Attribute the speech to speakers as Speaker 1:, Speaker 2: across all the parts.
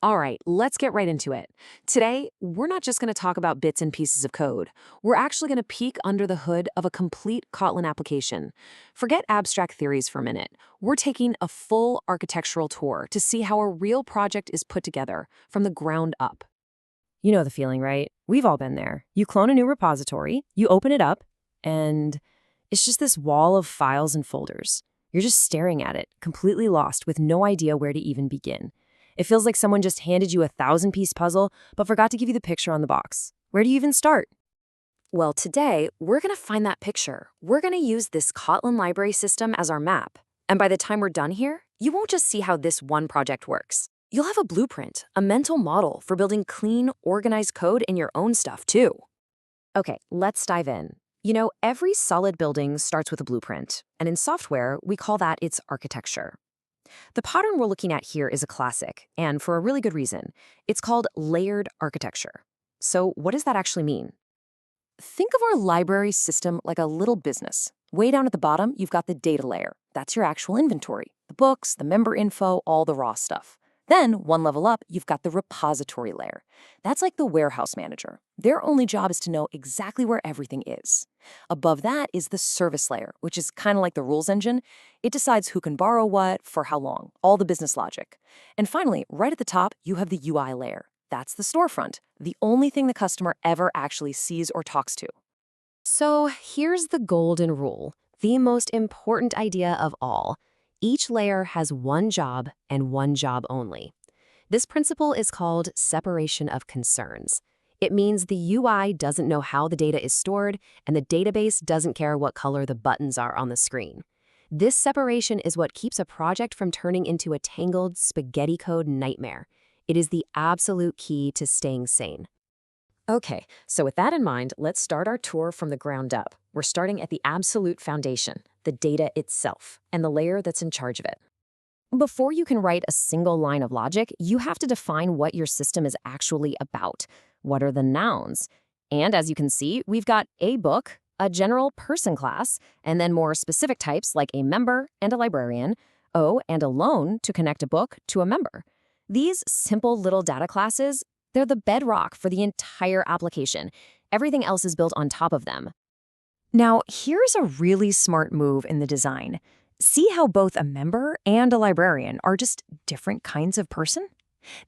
Speaker 1: All right, let's get right into it. Today, we're not just going to talk about bits and pieces of code. We're actually going to peek under the hood of a complete Kotlin application. Forget abstract theories for a minute. We're taking a full architectural tour to see how a real project is put together from the ground up.
Speaker 2: You know the feeling, right? We've all been there. You clone a new repository, you open it up, and it's just this wall of files and folders. You're just staring at it, completely lost with no idea where to even begin. It feels like someone just handed you a 1,000-piece puzzle, but forgot to give you the picture on the box. Where do you even start?
Speaker 1: Well, today, we're going to find that picture. We're going to use this Kotlin library system as our map. And by the time we're done here, you won't just see how this one project works. You'll have a blueprint, a mental model for building clean, organized code in your own stuff, too. Okay, let's dive in. You know, every solid building starts with a blueprint, and in software, we call that its architecture. The pattern we're looking at here is a classic, and for a really good reason. It's called layered architecture. So what does that actually mean? Think of our library system like a little business. Way down at the bottom, you've got the data layer. That's your actual inventory, the books, the member info, all the raw stuff. Then, one level up, you've got the repository layer. That's like the warehouse manager. Their only job is to know exactly where everything is. Above that is the service layer, which is kind of like the rules engine. It decides who can borrow what, for how long, all the business logic. And finally, right at the top, you have the UI layer. That's the storefront, the only thing the customer ever actually sees or talks to. So here's the golden rule, the most important idea of all. Each layer has one job and one job only. This principle is called separation of concerns. It means the UI doesn't know how the data is stored, and the database doesn't care what color the buttons are on the screen. This separation is what keeps a project from turning into a tangled spaghetti code nightmare. It is the absolute key to staying sane. Okay, so with that in mind, let's start our tour from the ground up. We're starting at the absolute foundation, the data itself, and the layer that's in charge of it. Before you can write a single line of logic, you have to define what your system is actually about. What are the nouns? And as you can see, we've got a book, a general person class, and then more specific types like a member and a librarian, and a loan to connect a book to a member. These simple little data classes, they're the bedrock for the entire application. Everything else is built on top of them. Now, here's a really smart move in the design. See how both a member and a librarian are just different kinds of person?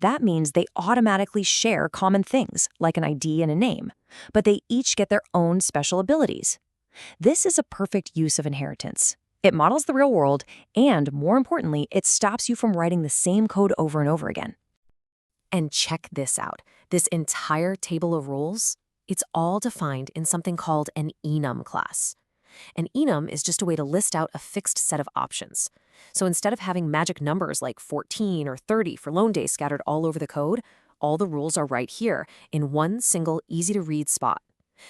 Speaker 1: That means they automatically share common things, like an ID and a name, but they each get their own special abilities. This is a perfect use of inheritance. It models the real world, and more importantly, it stops you from writing the same code over and over again. And check this out. This entire table of rules, it's all defined in something called an enum class. An enum is just a way to list out a fixed set of options. So instead of having magic numbers like 14 or 30 for loan days scattered all over the code, all the rules are right here in one single easy-to-read spot.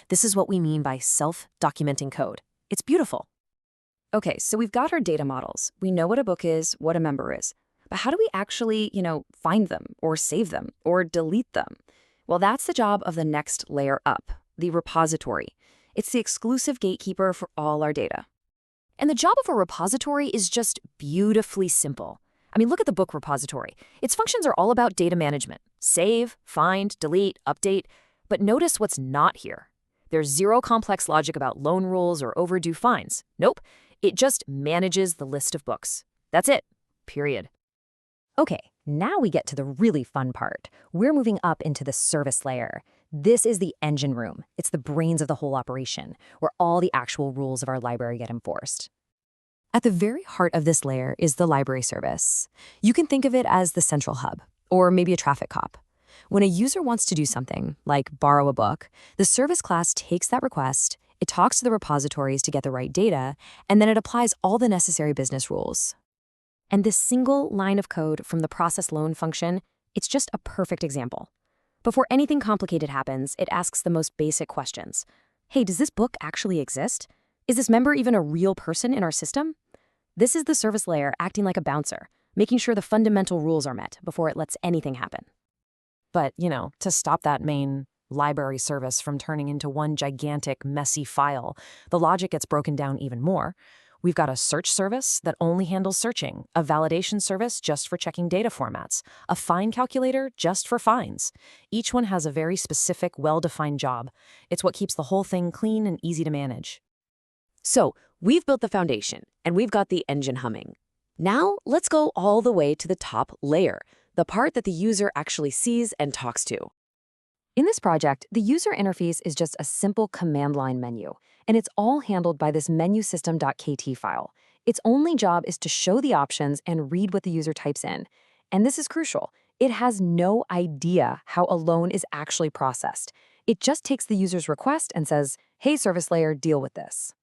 Speaker 1: This is what we mean by self-documenting code. It's beautiful. Okay, so we've got our data models. We know what a book is, what a member is. But how do we actually, find them or save them or delete them? Well, that's the job of the next layer up, the repository. It's the exclusive gatekeeper for all our data. And the job of a repository is just beautifully simple. I mean, look at the book repository. Its functions are all about data management. Save, find, delete, update. But notice what's not here. There's zero complex logic about loan rules or overdue fines. Nope. It just manages the list of books. That's it. Period. Okay, now we get to the really fun part. We're moving up into the service layer. This is the engine room. It's the brains of the whole operation, where all the actual rules of our library get enforced. At the very heart of this layer is the library service. You can think of it as the central hub, or maybe a traffic cop. When a user wants to do something, like borrow a book, the service class takes that request, it talks to the repositories to get the right data, and then it applies all the necessary business rules. And this single line of code from the process loan function, it's just a perfect example. Before anything complicated happens, it asks the most basic questions. Hey, does this book actually exist? Is this member even a real person in our system? This is the service layer acting like a bouncer, making sure the fundamental rules are met before it lets anything happen.
Speaker 2: But, to stop that main library service from turning into one gigantic, messy file, the logic gets broken down even more. We've got a search service that only handles searching, a validation service just for checking data formats, a fine calculator just for fines. Each one has a very specific, well-defined job. It's what keeps the whole thing clean and easy to manage.
Speaker 1: So, we've built the foundation, and we've got the engine humming. Now, let's go all the way to the top layer, the part that the user actually sees and talks to. In this project, the user interface is just a simple command line menu, and it's all handled by this menusystem.kt file. Its only job is to show the options and read what the user types in. And this is crucial. It has no idea how a loan is actually processed. It just takes the user's request and says, "Hey, service layer, deal with this."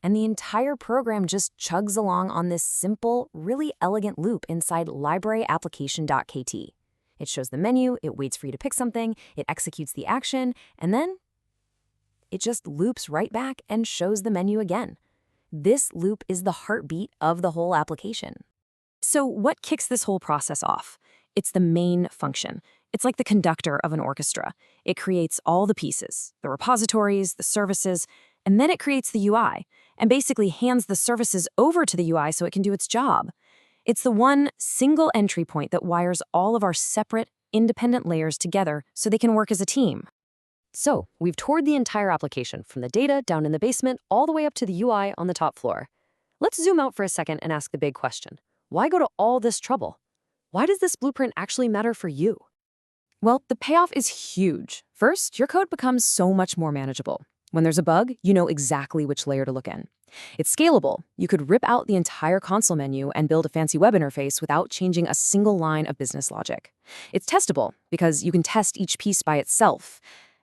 Speaker 2: And the entire program just chugs along on this simple, really elegant loop inside libraryapplication.kt. It shows the menu, it waits for you to pick something, it executes the action, and then it just loops right back and shows the menu again. This loop is the heartbeat of the whole application. So what kicks this whole process off? It's the main function. It's like the conductor of an orchestra. It creates all the pieces, the repositories, the services, and then it creates the UI, and basically hands the services over to the UI so it can do its job. It's the one single entry point that wires all of our separate, independent layers together so they can work as a team.
Speaker 1: So, we've toured the entire application, from the data down in the basement all the way up to the UI on the top floor. Let's zoom out for a second and ask the big question. Why go to all this trouble? Why does this blueprint actually matter for you?
Speaker 2: Well, the payoff is huge. First, your code becomes so much more manageable. When there's a bug, you know exactly which layer to look in. It's scalable. You could rip out the entire console menu and build a fancy web interface without changing a single line of business logic. It's testable because you can test each piece by itself.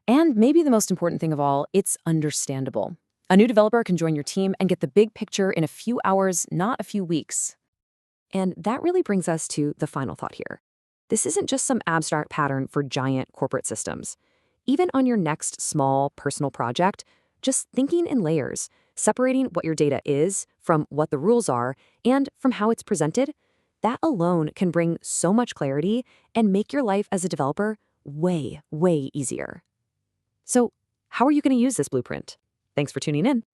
Speaker 2: And maybe the most important thing of all, it's understandable. A new developer can join your team and get the big picture in a few hours, not a few weeks.
Speaker 1: And that really brings us to the final thought here. This isn't just some abstract pattern for giant corporate systems. Even on your next small personal project, just thinking in layers, separating what your data is from what the rules are and from how it's presented, that alone can bring so much clarity and make your life as a developer way, way easier. So, how are you going to use this blueprint? Thanks for tuning in.